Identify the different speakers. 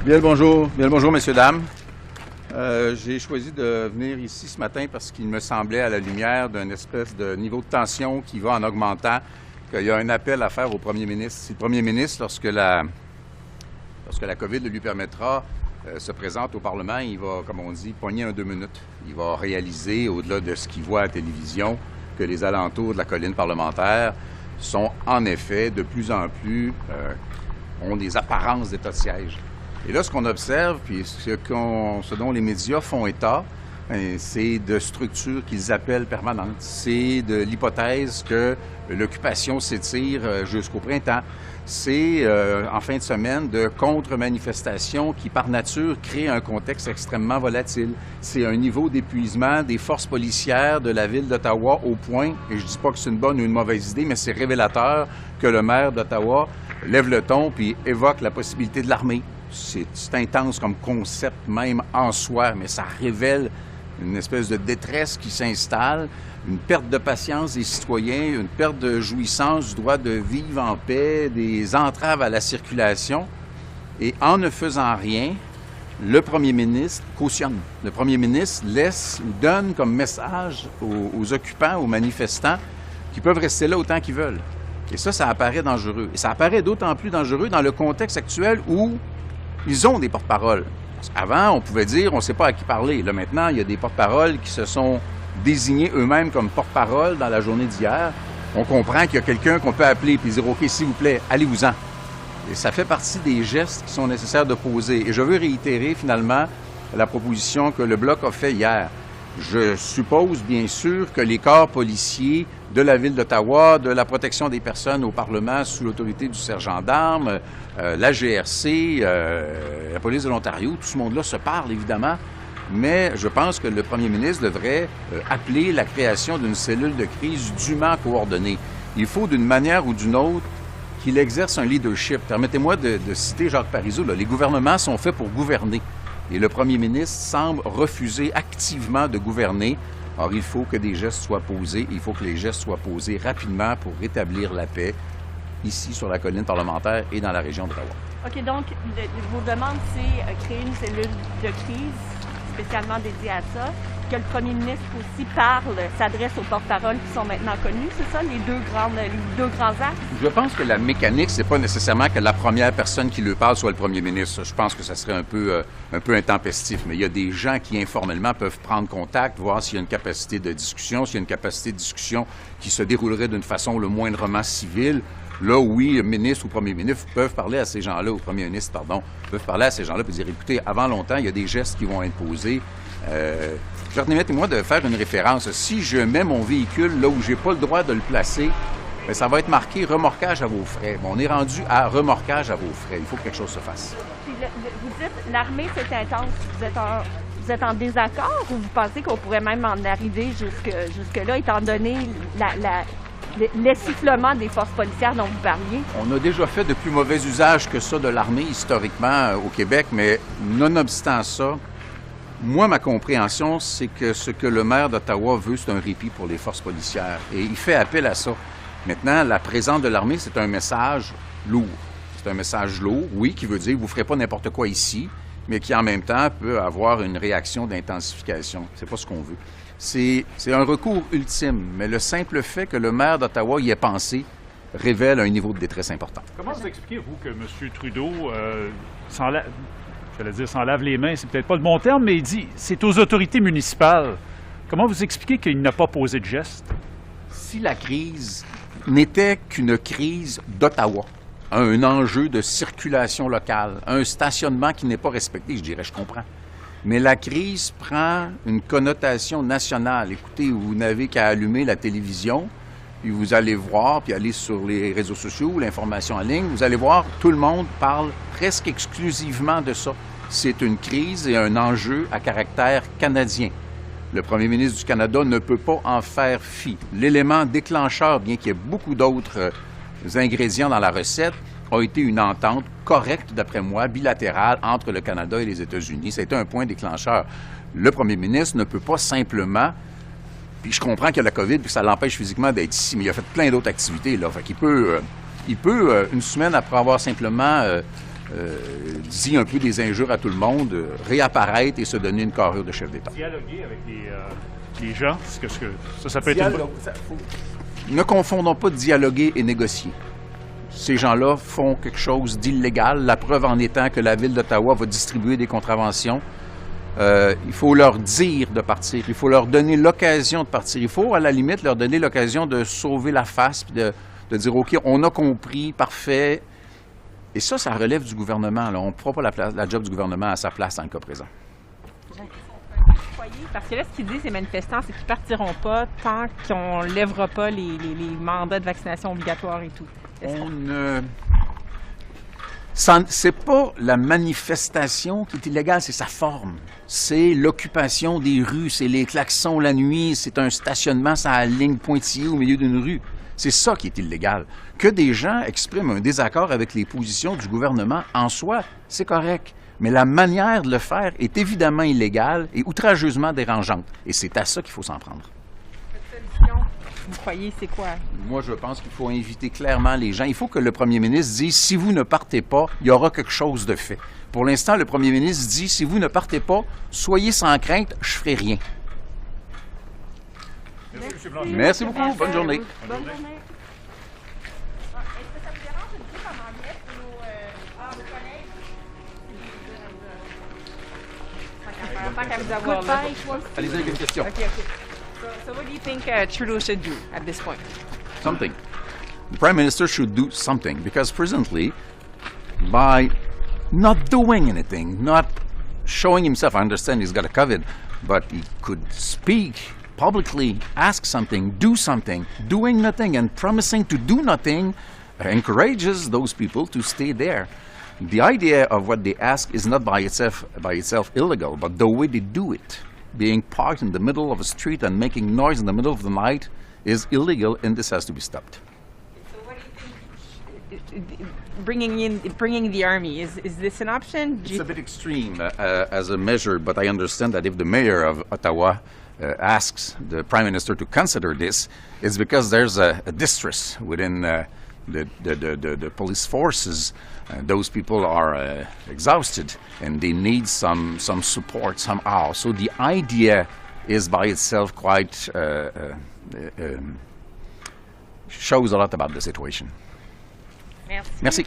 Speaker 1: Bien le bonjour, messieurs, dames. J'ai choisi de venir ici ce matin parce qu'il me semblait, à la lumière d'un espèce de niveau de tension qui va en augmentant, qu'il y a un appel à faire au premier ministre. Si le premier ministre, lorsque la COVID le lui permettra, se présente au Parlement, il va, comme on dit, pogner un 2 minutes. Il va réaliser, au-delà de ce qu'il voit à la télévision, que les alentours de la colline parlementaire sont en effet de plus en plus ont des apparences d'état de siège. Et là, ce qu'on observe, puis ce dont les médias font état, c'est de structures qu'ils appellent permanentes. C'est de l'hypothèse que l'occupation s'étire jusqu'au printemps. C'est, en fin de semaine, de contre-manifestations qui, par nature, créent un contexte extrêmement volatile. C'est un niveau d'épuisement des forces policières de la ville d'Ottawa au point, et je dis pas que c'est une bonne ou une mauvaise idée, mais c'est révélateur que le maire d'Ottawa lève le ton puis évoque la possibilité de l'armée. C'est intense comme concept même en soi, mais ça révèle une espèce de détresse qui s'installe, une perte de patience des citoyens, une perte de jouissance du droit de vivre en paix, des entraves à la circulation. Et en ne faisant rien, le premier ministre cautionne. Le premier ministre laisse ou donne comme message aux occupants, aux manifestants, qu'ils peuvent rester là autant qu'ils veulent. Et ça apparaît dangereux. Et ça apparaît d'autant plus dangereux dans le contexte actuel où ils ont des porte-paroles. Avant, on pouvait dire, on ne sait pas à qui parler. Là, maintenant, il y a des porte-paroles qui se sont désignés eux-mêmes comme porte-parole dans la journée d'hier. On comprend qu'il y a quelqu'un qu'on peut appeler et dire, OK, s'il vous plaît, allez-vous-en. Et ça fait partie des gestes qui sont nécessaires de poser. Et je veux réitérer, finalement, la proposition que le Bloc a fait hier. Je suppose, bien sûr, que les corps policiers de la Ville d'Ottawa, de la protection des personnes au Parlement sous l'autorité du sergent d'armes, la GRC, la police de l'Ontario, tout ce monde-là se parle, évidemment, mais je pense que le premier ministre devrait appeler la création d'une cellule de crise dûment coordonnée. Il faut, d'une manière ou d'une autre, qu'il exerce un leadership. Permettez-moi de citer Jacques Parizeau, là. Les gouvernements sont faits pour gouverner. Et le premier ministre semble refuser activement de gouverner. Or, il faut que des gestes soient posés. Il faut que les gestes soient posés rapidement pour rétablir la paix ici sur la colline parlementaire et dans la région d'Ottawa.
Speaker 2: OK, donc, vos demandes, c'est créer une cellule de crise spécialement dédiée à ça, que le premier ministre aussi s'adresse aux porte-paroles qui sont maintenant connus, c'est ça, les deux grands axes? Je
Speaker 1: pense que la mécanique, c'est pas nécessairement que la première personne qui lui parle soit le premier ministre. Je pense que ça serait un peu intempestif, mais il y a des gens qui, informellement, peuvent prendre contact, voir s'il y a une capacité de discussion, s'il y a une capacité de discussion qui se déroulerait d'une façon le moindrement civile. Là, oui, le ministre ou premier ministre peuvent parler à ces gens-là, ou premier ministre, pardon, peuvent parler à ces gens-là et dire, écoutez, avant longtemps, il y a des gestes qui vont être posés. Permettez-moi de faire une référence. Si je mets mon véhicule là où j'ai pas le droit de le placer, bien, ça va être marqué « remorquage à vos frais ». Bon, on est rendu à « remorquage à vos frais ». Il faut que quelque chose se fasse.
Speaker 2: Puis vous dites, l'armée, c'est intense. Vous êtes en désaccord ou vous pensez qu'on pourrait même en arriver jusque-là, étant donné l'essoufflement des forces policières dont vous parliez?
Speaker 1: On a déjà fait de plus mauvais usage que ça de l'armée, historiquement, au Québec, mais nonobstant ça, moi, ma compréhension, c'est que ce que le maire d'Ottawa veut, c'est un répit pour les forces policières. Et il fait appel à ça. Maintenant, la présence de l'armée, c'est un message lourd. C'est un message lourd, oui, qui veut dire vous ne ferez pas n'importe quoi ici, mais qui, en même temps, peut avoir une réaction d'intensification. C'est pas ce qu'on veut. C'est un recours ultime, mais le simple fait que le maire d'Ottawa y ait pensé révèle un niveau de détresse important.
Speaker 3: Comment vous expliquez-vous que M. Trudeau s'en lave les mains, c'est peut-être pas le bon terme, mais il dit c'est aux autorités municipales. Comment vous expliquez qu'il n'a pas posé de geste?
Speaker 1: Si la crise n'était qu'une crise d'Ottawa, un enjeu de circulation locale, un stationnement qui n'est pas respecté, je dirais, je comprends. Mais la crise prend une connotation nationale. Écoutez, vous n'avez qu'à allumer la télévision, puis vous allez voir, puis aller sur les réseaux sociaux, l'information en ligne, vous allez voir, tout le monde parle presque exclusivement de ça. C'est une crise et un enjeu à caractère canadien. Le premier ministre du Canada ne peut pas en faire fi. L'élément déclencheur, bien qu'il y ait beaucoup d'autres ingrédients dans la recette, a été une entente correcte, d'après moi, bilatérale entre le Canada et les États-Unis. Ça a été un point déclencheur. Le premier ministre ne peut pas simplement, puis je comprends qu'il y a la COVID, puis ça l'empêche physiquement d'être ici, mais il a fait plein d'autres activités, là. Fait qu'il peut, une semaine après avoir simplement dit un peu des injures à tout le monde, réapparaître et se donner une carrure de chef d'État.
Speaker 3: Dialoguer avec les gens, ça peut être
Speaker 1: Ne confondons pas dialoguer et négocier. Ces gens-là font quelque chose d'illégal, la preuve en étant que la Ville d'Ottawa va distribuer des contraventions. Il faut leur dire de partir, il faut leur donner l'occasion de partir. Il faut, à la limite, leur donner l'occasion de sauver la face, puis de dire, OK, on a compris, parfait. Et ça relève du gouvernement. Là. On ne fera pas la job du gouvernement à sa place dans le cas présent.
Speaker 4: Parce que là, ce qu'ils disent, les manifestants, c'est qu'ils ne partiront pas tant qu'on ne lèvera pas les mandats de vaccination obligatoires et tout.
Speaker 1: C'est pas la manifestation qui est illégale, c'est sa forme. C'est l'occupation des rues, c'est les klaxons la nuit, c'est un stationnement sur la ligne pointillée au milieu d'une rue. C'est ça qui est illégal. Que des gens expriment un désaccord avec les positions du gouvernement, en soi, c'est correct. Mais la manière de le faire est évidemment illégale et outrageusement dérangeante. Et c'est à ça qu'il faut s'en prendre.
Speaker 4: Cette solution, vous croyez, c'est quoi?
Speaker 1: Moi, je pense qu'il faut inviter clairement les gens. Il faut que le premier ministre dise, si vous ne partez pas, il y aura quelque chose de fait. Pour l'instant, le premier ministre dit, si vous ne partez pas, soyez sans crainte, je ferai rien.
Speaker 3: Merci, M. Blanchet.
Speaker 1: Merci beaucoup. Bonne journée.
Speaker 2: Bonne journée. Est-ce que ça vous dérange de dire en anglais pour nos collègues?
Speaker 4: Tant qu'à vous avoir là.
Speaker 1: Allez-y avec une question.
Speaker 4: OK. So what do you think Trudeau should do at this point?
Speaker 1: Something. The Prime Minister should do something because presently, by not doing anything, not showing himself, I understand he's got a COVID, but he could speak publicly, ask something, do something. Doing nothing and promising to do nothing encourages those people to stay there. The idea of what they ask is not by itself illegal, but the way they do it, being parked in the middle of a street and making noise in the middle of the night, is illegal, and this has to be stopped.
Speaker 4: So what do you think? Bringing the army, is this an option?
Speaker 1: It's a bit extreme as a measure, but I understand that if the mayor of Ottawa asks the Prime Minister to consider this, it's because there's a distress within the police forces. Those people are exhausted and they need some support somehow. So the idea is by itself quite shows a lot about the situation.
Speaker 4: Merci.
Speaker 1: Merci.